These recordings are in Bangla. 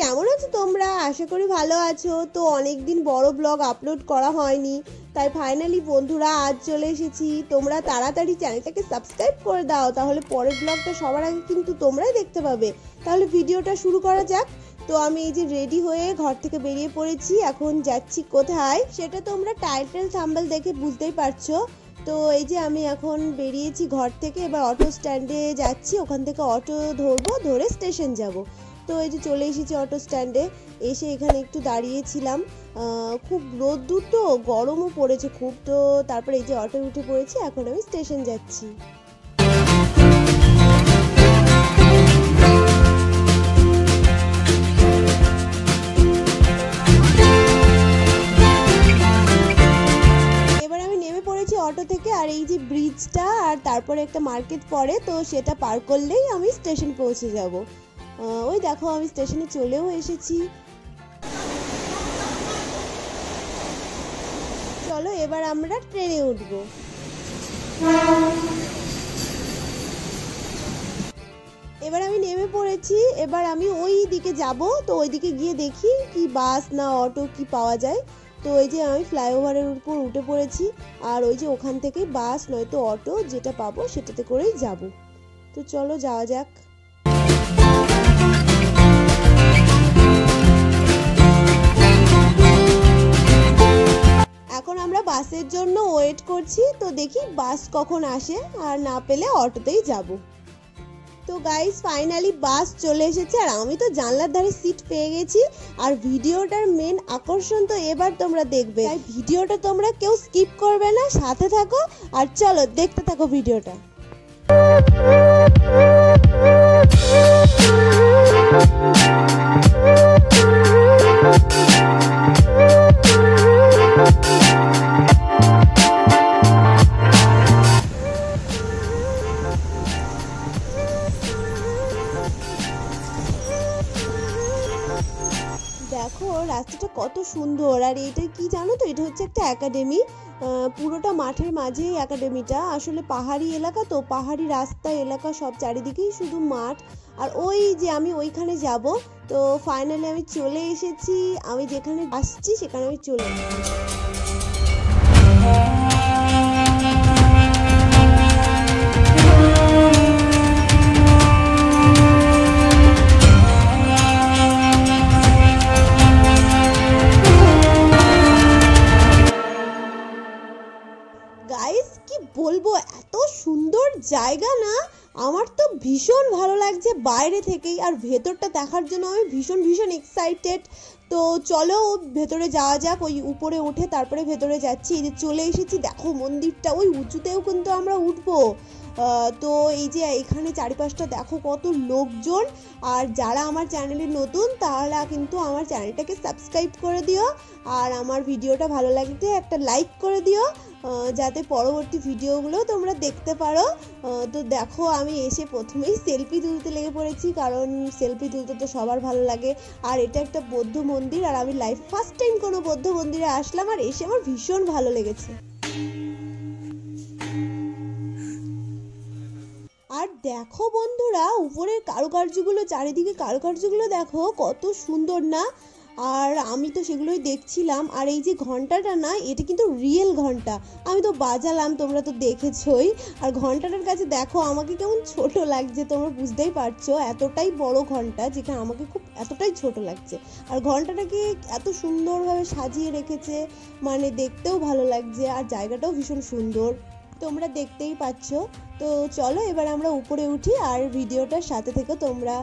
কেমন আছো তোমরা? আশা করি ভালো আছো। তো অনেকদিন বড় ব্লগ আপলোড করা হয়নি, তাই ফাইনালি বন্ধুরা আজ চলে এসেছি। তোমরা তাড়াতাড়ি চ্যানেলটাকে সাবস্ক্রাইব করে দাও, তাহলে পরের ব্লগটা সবার আগে কিন্তু তোমরাই দেখতে পাবে। তাহলে ভিডিওটা শুরু করা যাক। তো আমি এই যে রেডি হয়ে ঘর থেকে বেরিয়ে পড়েছি। এখন যাচ্ছি কোথায় সেটা তোমরা টাইটেল থাম্বনেল দেখে বুঝতেই পারছো। তো এই যে আমি এখন বেরিয়েছি ঘর থেকে, এবার অটো স্ট্যান্ডে যাচ্ছি। ওখান থেকে অটো ধরবো, ধরে স্টেশন যাব। তো এই যে চলে এসেছি অটো স্ট্যান্ডে। এসে এখানে একটু দাঁড়িয়েছিলাম, খুব রোদ্দুর তো, গরমও পড়েছে খুব। তো তারপরে এই যে অটো উঠে পড়েছি, এখন আমি স্টেশন যাচ্ছি। অটো থেকে, আর এই যে ব্রিজটা আর তারপরে একটা মার্কেট পড়ে, তো সেটা পার করলেই আমি স্টেশন পৌঁছে যাব। ওই দেখো আমি স্টেশনে চলেও এসেছি। চলো এবার আমরা ট্রেনে উঠবো। এবার আমি নেমে পড়েছি। এবার আমি ওই দিকে যাব। তো ওই দিকে গিয়ে দেখি কি বাস না অটো কি পাওয়া যায়। তো এই যে আমি ফ্লাইওভারের উপর উঠে পড়েছি, আর ওই যে ওখান থেকে বাস নয়তো অটো যেটা পাবো সেটাতে করেই যাব। তো চলো যাওয়া যাক। এখন আমরা বাসের জন্য ওয়েট করছি। তো দেখি বাস কখন আসে, আর না পেলে অটোতেই যাব। তো গাইস ফাইনালি বাস চলে এসেছে, আর আমি তো জানলার ধারে সিট পেয়ে গেছি। আর ভিডিওটার মেন আকর্ষণ তো এবার তোমরা দেখবে, তাই ভিডিওটা তোমরা কেউ স্কিপ করবে না, সাথে থাকো। আর চলো দেখতে থাকো ভিডিওটা। দেখো রাস্তাটা কত সুন্দর। আর এটা কি জানো তো, এটা হচ্ছে একটা একাডেমি। পুরোটা মাঠের মাঝে একাডেমিটা। আসলে পাহাড়ি এলাকা তো, পাহাড়ি রাস্তা এলাকা, সব চারিদিকেই শুধু মাঠ। আর ওই যে আমি ওইখানে যাব। তো ফাইনালি আমি চলে এসেছি। আমি যেখানে আসছি সেখানে আমি চলে এসেছি। গাইস কি বলবো, এত সুন্দর জায়গা না, আমার তো ভীষণ ভালো লাগছে বাইরে থেকেই। আর ভেতরটা দেখার জন্য আমি ভীষণ ভীষণ এক্সাইটেড। তো চলো ভেতরে যাওয়া যাক। ওই উপরে উঠে তারপরে ভেতরে যাচ্ছি। এই যে চলে এসেছি, দেখো মন্দিরটা, ওই উঁচুতেও কিন্তু আমরা উঠবো। তো এই যে এখানে চারিপাশটা দেখো কত লোকজন। আর যারা আমার চ্যানেলে নতুন তারা কিন্তু আমার চ্যানেলটাকে সাবস্ক্রাইব করে দিও, আর আমার ভিডিওটা ভালো লাগলে একটা লাইক করে দিও, যাতে পরবর্তী ভিডিওগুলো তোমরা দেখতে পারো। তো দেখো আমি এসে প্রথমেই সেলফি তুলতে লেগে পড়েছি, কারণ সেলফি তুলতে তো সবার ভালো লাগে। আর এটা একটা বৌদ্ধ মন্দির, আর আমি লাইফ ফার্স্ট টাইম কোনো বৌদ্ধ মন্দিরে আসলাম, আর এসে আমার ভীষণ ভালো লেগেছে। আর দেখো বন্ধুরা উপরের কারুকার্যগুলো, চারিদিকে কারুকার্যগুলো দেখো কত সুন্দর না। আর আমি তো সেগুলোই দেখছিলাম। আর এই যে ঘন্টাটা না, এটা কিন্তু রিয়েল ঘন্টা। আমি তো বাজালাম, তোমরা তো দেখেছই। আর ঘন্টাটার কাছে দেখো আমাকে কেমন ছোট লাগছে, তোমরা বুঝতেই পারছো। এতটাই বড় ঘন্টা, যেখানে আমাকে খুব এতটাই ছোট লাগছে। আর ঘন্টাটাকে এত সুন্দরভাবে সাজিয়ে রেখেছে, মানে দেখতেও ভালো লাগছে। আর জায়গাটাও ভীষণ সুন্দর, তোমরা দেখতেই পাচ্ছ। তো চলো এবার আমরা উপরে উঠি, আর ভিডিওটার সাথে থেকো তোমরা।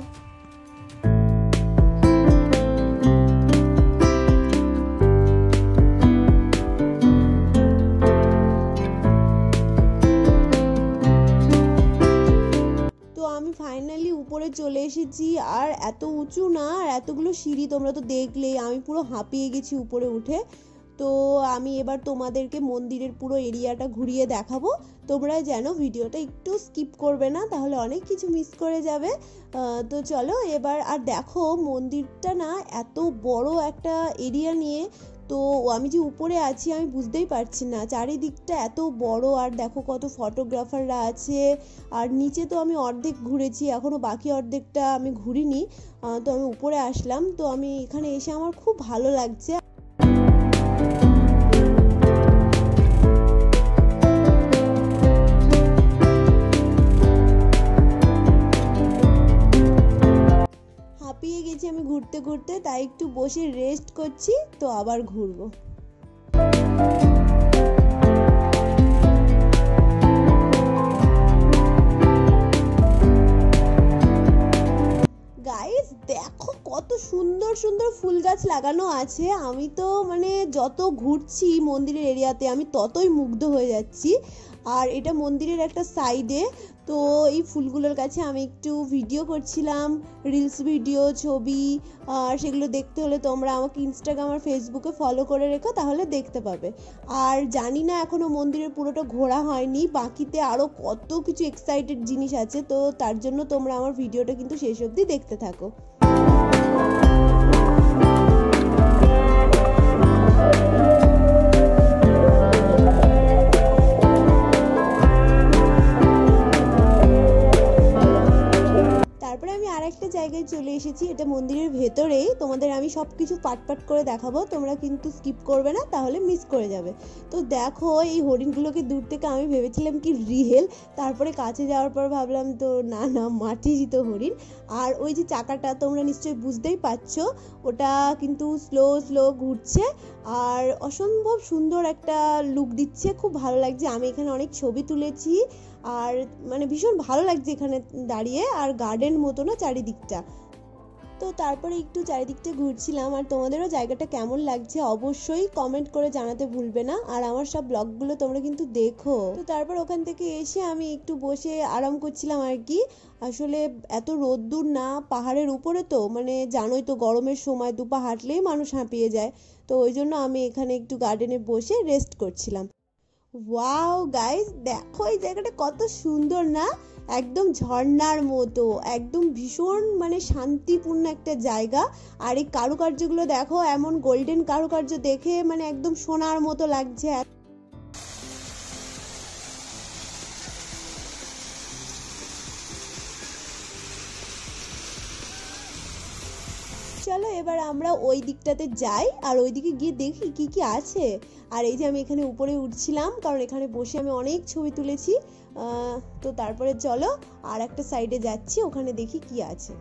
তো আমি ফাইনালি উপরে চলে এসেছি। আর এত উঁচু না, আর এতগুলো সিঁড়ি তোমরা তো দেখলেই, আমি পুরো হাঁপিয়ে গেছি উপরে উঠে। তো আমি এবার তোমাদেরকে মন্দিরের পুরো এরিয়াটা ঘুরিয়ে দেখাবো, তোমরা যেন ভিডিওটা একটু স্কিপ করবে না, তাহলে অনেক কিছু মিস করে যাবে। তো চলো এবার। আর দেখো মন্দিরটা না এত বড় একটা এরিয়া নিয়ে, তো আমি যে উপরে আছি আমি বুঝতেই পারছি না, চারিদিকটা এত বড়। আর দেখো কত ফটোগ্রাফাররা আছে। আর নিচে তো আমি অর্ধেক ঘুরেছি, এখনো বাকি অর্ধেকটা আমি ঘুরিনি। তো আমি উপরে আসলাম, তো আমি এখানে এসে আমার খুব ভালো লাগছে। হাঁপিয়ে গেছি আমি ঘুরতে ঘুরতে, তাই একটু বসে রেস্ট করছি, তো আবার ঘুরবো। গাইস দেখো কত সুন্দর সুন্দর ফুল গাছ লাগানো আছে। আমি তো মানে যত ঘুরছি মন্দিরের এরিয়াতে আমি ততই মুগ্ধ হয়ে যাচ্ছি। আর এটা মন্দিরের একটা সাইডে, তো এই ফুলগুলোর কাছে আমি একটু ভিডিও করছিলাম, রিলস ভিডিও, ছবি। আর সেগুলো দেখতে হলে তোমরা আমাকে ইনস্টাগ্রাম আর ফেসবুকে ফলো করে রেখো, তাহলে দেখতে পাবে। আর জানি না এখনো মন্দিরের পুরোটা ঘোরা হয়নি, বাকিতে আরও কত কিছু এক্সাইটেড জিনিস আছে, তো তার জন্য তোমরা আমার ভিডিওটা কিন্তু শেষ অবধি দেখতে থাকো। তারপরে আমি আরেকটা জায়গায় চলে এসেছি, এটা মন্দিরের ভেতরেই। তোমাদের আমি সব কিছু পাট পাট করে দেখাবো, তোমরা কিন্তু স্কিপ করবে না, তাহলে মিস করে যাবে। তো দেখো এই হরিণগুলোকে দূর থেকে আমি ভেবেছিলাম কি রিয়েল, তারপরে কাছে যাওয়ার পর ভাবলাম তো না না মাটিরই তো হরিণ। আর ওই যে চাকাটা তোমরা নিশ্চয়ই বুঝতেই পারছো, ওটা কিন্তু স্লো স্লো ঘুরছে আর অসম্ভব সুন্দর একটা লুক দিচ্ছে, খুব ভালো লাগছে। আমি এখানে অনেক ছবি তুলেছি, আর মানে ভীষণ ভালো লাগছে এখানে দাঁড়িয়ে। আর গার্ডেন মতো না চারিদিকটা। তো তারপরে একটু চারিদিকটা ঘুরছিলাম। আর তোমাদেরও জায়গাটা কেমন লাগছে অবশ্যই কমেন্ট করে জানাতে ভুলবে না। আর আমার সব ব্লগগুলো তোমরা কিন্তু দেখো। তো তারপর ওখান থেকে এসে আমি একটু বসে আরাম করছিলাম আর কি। আসলে এত রোদ্দুর না, পাহাড়ের উপরে তো মানে জানোই তো গরমের সময় দুপা হাঁটলেই মানুষ হাঁপিয়ে যায়। তো ওই জন্য আমি এখানে একটু গার্ডেনে বসে রেস্ট করছিলাম। ওয়াও গাইস দেখো এই জায়গাটা কত সুন্দর না, একদম ঝর্ণার মতো, একদম ভীষণ মানে শান্তিপূর্ণ একটা জায়গা। আর এই কারুকার্যগুলো দেখো, এমন গোল্ডেন কারুকার্য দেখে মানে একদম সোনার মতো লাগছে। চলো এবার আমরা ওই দিকটাতে যাই, আর ওই দিকে গিয়ে দেখি কি কি আছে। আর এই যে আমি এখানে উপরে উঠছিলাম, কারণ এখানে বসে আমি অনেক ছবি তুলেছি। তো তারপরে চলো আর একটা সাইডে যাচ্ছি, ওখানে দেখি কি আছে।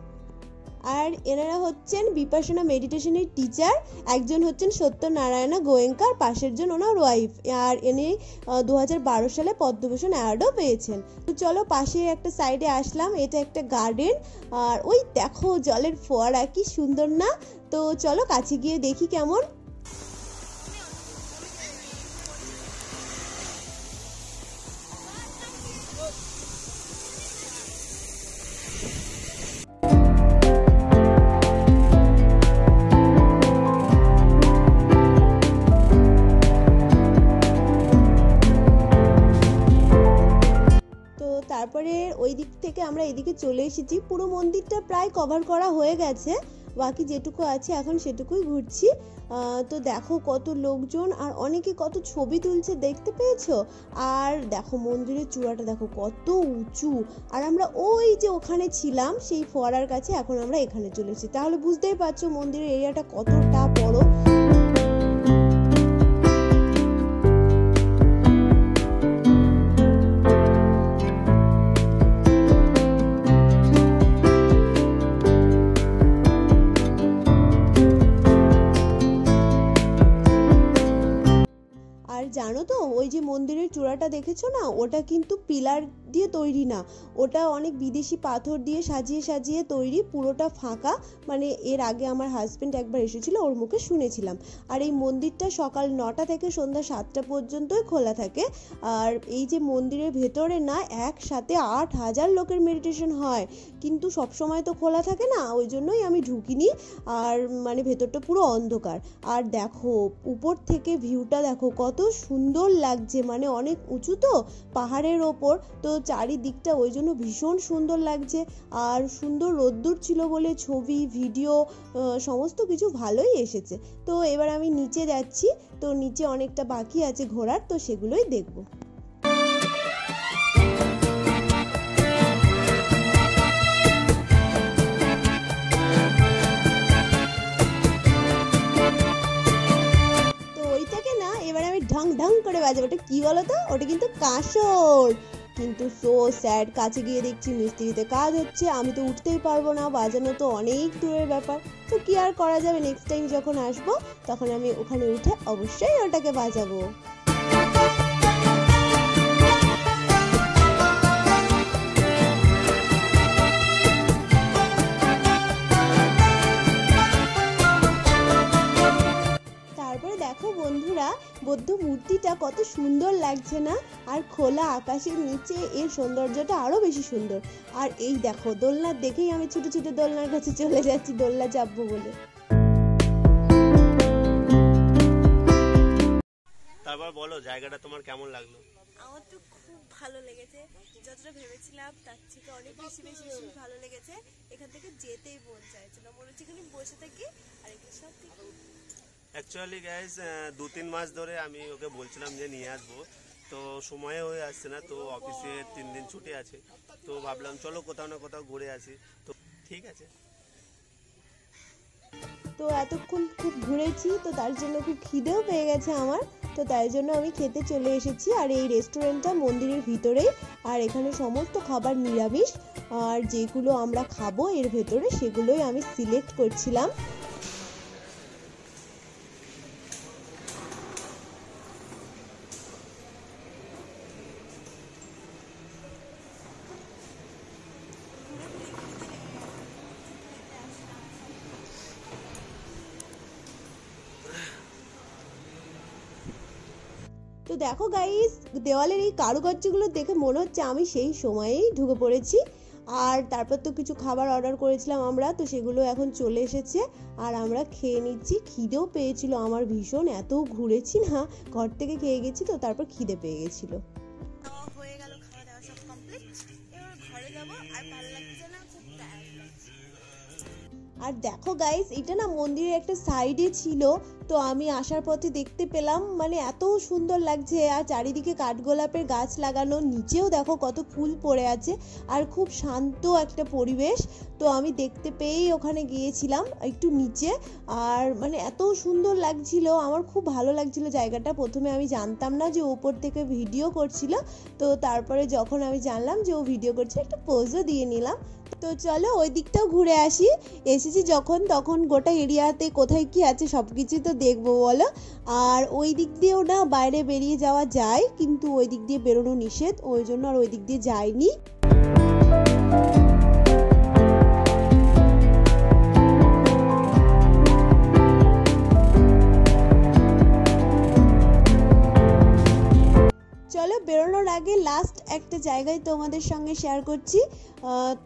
আর এনারা হচ্ছেন বিপাশনা মেডিটেশনের টিচার, একজন হচ্ছেন সত্যনারায়ণা গোয়েঙ্কার, পাশের জন ওনার ওয়াইফ। আর এনে 2012 সালে পদ্মভূষণ অ্যাওয়ার্ডও পেয়েছেন। তো চলো পাশে একটা সাইডে আসলাম, এটা একটা গার্ডেন। আর ওই দেখো জলের ফোয়ারা, কি সুন্দর না। তো চলো কাছে গিয়ে দেখি কেমন। তারপরে ওই দিক থেকে আমরা এদিকে চলে এসেছি, পুরো মন্দিরটা প্রায় কভার করা হয়ে গেছে, বাকি যেটুকু আছে এখন সেটুকুই ঘুরছি। তো দেখো কত লোকজন, আর অনেকে কত ছবি তুলছে, দেখতে পেয়েছো? আর দেখো মন্দিরের চূড়াটা দেখো কত উঁচু। আর আমরা ওই যে ওখানে ছিলাম সেই ফোয়ারার কাছে, এখন আমরা এখানে চলে এসেছি, তাহলে বুঝতেই পারছো মন্দিরের এরিয়াটা কতটা বড়। জানো তো ওই যে মন্দিরের চূড়াটা দেখেছো না, ওটা কিন্তু পিলার দিয়ে তৈরি না, ওটা অনেক বিদেশি পাথর দিয়ে সাজিয়ে সাজিয়ে তৈরি, পুরোটা ফাঁকা। মানে এর আগে আমার হাজবেন্ড একবার এসেছিল, ওর মুখে শুনেছিলাম। আর এই মন্দিরটা সকাল 9টা থেকে সন্ধ্যা 7টা পর্যন্তই খোলা থাকে। আর এই যে মন্দিরের ভেতরে না একসাথে 8,000 লোকের মেডিটেশন হয়, কিন্তু সবসময় তো খোলা থাকে না, ওই জন্যই আমি ঢুকিনি। আর মানে ভেতরটা পুরো অন্ধকার। আর দেখো উপর থেকে ভিউটা দেখো কত সুন্দর লাগছে, মানে অনেক উঁচু তো পাহাড়ের ওপর, তো চারিদিকটা ওই জন্য ভীষণ সুন্দর লাগছে। আর সুন্দর রোদ্দুর ছিল বলে ছবি ভিডিও সমস্ত কিছু ভালোই এসেছে। তো এবার আমি নিচে যাচ্ছি, তো নিচে অনেকটা বাকি আছে ঘোরার, তো সেগুলোই দেখবো। ঢং ঢং করে বাজাবো, ওটা কি বলতো, ওটা কিন্তু কাঁসর। কিন্তু সো স্যাড, কাছে গিয়ে দেখছি মিস্ত্রিতে কাজ হচ্ছে, আমি তো উঠতেই পারবো না, বাজানো তো অনেক দূরের ব্যাপার। তো কি আর করা যাবে, নেক্সট টাইম যখন আসবো তখন আমি ওখানে উঠে অবশ্যই ওটাকে বাজাবো। দেখো বন্ধুরা, বৌদ্ধ মূর্তিটা কত সুন্দর লাগছে না? আর খোলা আকাশের নিচে এর সৌন্দর্যটা আরো বেশি সুন্দর। আর এই দেখো দোলনা দেখেই আমি ছুটে ছুটে দোলনার কাছে চলে যাচ্ছি দোলনা চাপবো বলে। তারপর বলো জায়গাটা তোমার কেমন লাগলো? আমার তো খুব ভালো লেগেছে, যতটা ভেবেছিলাম তার থেকে অনেক বেশি বেশি ভালো লেগেছে। এখান থেকে যেতেই মন চাইছে না, মনে হচ্ছে এখানে বসে থাকি আর এগুলো সব থেকে। অ্যাকচুয়ালি গাইস 2-3 মাস ধরে আমি ওকে বলছিলাম যে নিয়ে আসবো, তো সময় হয়ে আসছে না, তো অফিসে 3 দিন ছুটি আছে, তো ভাবলাম চলো কোথাও না কোথাও ঘুরে আসি, তো ঠিক আছে। তো এতক্ষণ খুব ঘুরেছি, তো তার জন্য খুব খিদেও পেয়ে গেছে আমার, তো তাই জন্য আমি খেতে চলে এসেছি। আর এই রেস্টুরেন্টটা মন্দিরের ভিতরেই, আর এখানে সমস্ত খাবার নিরামিষ, আর যেগুলো আমরা খাবো এর ভেতরে সেগুলোই আমি সিলেক্ট করছিলাম। তো দেখো গাইস, দেওয়ালের এই কারুকার্যগুলো দেখে মনে হচ্ছে আমি সেই সময়েই ঢুকে পড়েছি। আর তারপর তো কিছু খাবার অর্ডার করেছিলাম আমরা, তো সেগুলো এখন চলে এসেছে আর আমরা খেয়ে নিচ্ছি। খিদেও পেয়েছিল আমার ভীষণ, এত ঘুরেছি না, ঘর থেকে খেয়ে গেছি, তো তারপর খিদে পেয়ে গেছিল। হয়ে গেল, খাওয়া দাওয়া সব কমপ্লিট, এবার ঘরে যাবো। আর ভালো লাগছে না, খুব টায়ার্ড লাগছে। আর দেখো গাইস, এটা না মন্দিরের একটা সাইডে ছিল, তো আমি আসার পথে দেখতে পেলাম, মানে এত সুন্দর লাগছে। আর চারিদিকে কাঠগোলাপের গাছ লাগানো, নিচেও দেখো কত ফুল পড়ে আছে, আর খুব শান্ত একটা পরিবেশ। তো আমি দেখতে পেয়েই ওখানে গিয়েছিলাম একটু নিচে, আর মানে এত সুন্দর লাগছিল, আমার খুব ভালো লাগছিল জায়গাটা। প্রথমে আমি জানতাম না যে ওপর থেকে ভিডিও করছিল, তো তারপরে যখন আমি জানলাম যে ও ভিডিও করছে, একটা পোজও দিয়ে নিলাম। তো চলো ওই দিকটাও ঘুরে আসি, এসেছি যখন তখন গোটা এরিয়াতে কোথায় কি আছে সব কিছু তো দেখবো বলো। আর ওই দিক দিয়েও না বাইরে বেরিয়ে যাওয়া যায়, কিন্তু ওই দিক দিয়ে বেরোনো নিষেধ, ওই জন্য আর ওই দিক দিয়ে যাইনি। চলো বেরোনোর আগে লাস্ট একটা জায়গায় তোমাদের সঙ্গে শেয়ার করছি,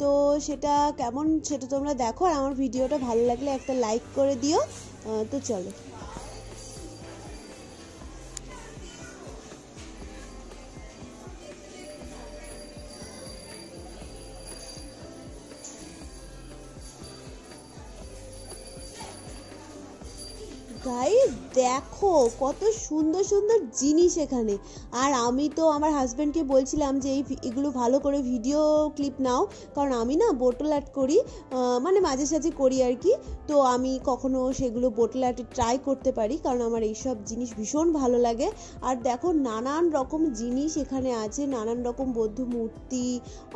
তো সেটা কেমন সেটা তোমরা দেখো, আর আমার ভিডিওটা ভালো লাগলে একটা লাইক করে দিও। তো চলো। গাইস দেখো কত সুন্দর সুন্দর জিনিস এখানে। আর আমি তো আমার হাজব্যান্ডকে বলছিলাম যে এগুলো ভালো করে ভিডিও ক্লিপ নাও, কারণ আমি না বোটল আর্ট করি, মানে মাঝে সাঝে করি আর কি। তো আমি কখনো সেগুলো বোটল আর্টে ট্রাই করতে পারি, কারণ আমার এইসব জিনিস ভীষণ ভালো লাগে। আর দেখো নানান রকম জিনিস এখানে আছে, নানান রকম বৌদ্ধ মূর্তি,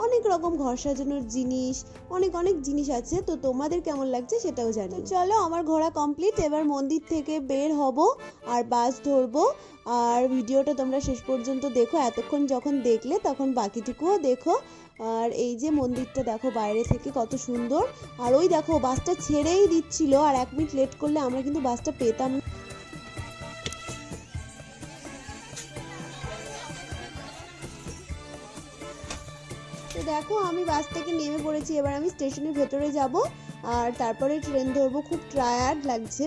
অনেক রকম ঘর সাজানোর জিনিস, অনেক অনেক জিনিস আছে। তো তোমাদের কেমন লাগছে সেটাও জানি। চলো আমার ঘোরা কমপ্লিট, এবার মন্দির থেকে থেকে বের হব আর বাস ধরবো। আর ভিডিওটা তোমরা শেষ পর্যন্ত দেখো, এতক্ষণ যখন দেখলে তখন বাকিটুকুও দেখো। আর এই যে মন্দিরটা দেখো বাইরে থেকে কত সুন্দর। আর ওই দেখো বাসটা ছেড়েই দিচ্ছিল, আর 1 মিনিট লেট করলে আমরা কিন্তু বাসটা পেতাম না। তো দেখো আমি বাস থেকে নেমে পড়েছি, এবার আমি স্টেশনের ভেতরে যাব আর তারপরে ট্রেন ধরবো। খুব টায়ার্ড লাগছে।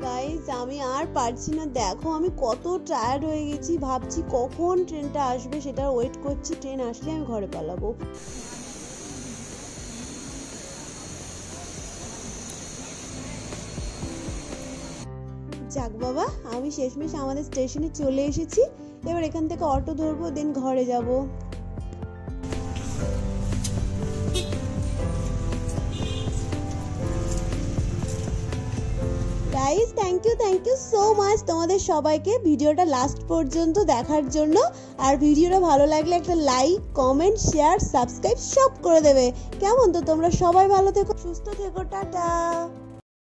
গাইস আমি আর পারছি না, দেখো আমি কত টায়ার্ড হয়ে গেছি। ভাবছি কখন ট্রেনটা আসবে সেটা ওয়েট করছি, ট্রেন আসলে আমি ঘরে পালাবো। যাক বাবা, আমি শেষমেশ আমাদের স্টেশনে চলে এসেছি। এবার এখান থেকে অটো ধরবো, দেন ঘরে যাব। Guys thank you so much তোমাদের সবাইকে ভিডিওটা লাস্ট পর্যন্ত দেখার জন্য। আর ভিডিওটা ভালো লাগলে একটা লাইক, কমেন্ট, শেয়ার, সাবস্ক্রাইব সব করে দেবে। কেমন? তো তোমরা সবাই ভালো থেকো, সুস্থ থেকো, টাটা।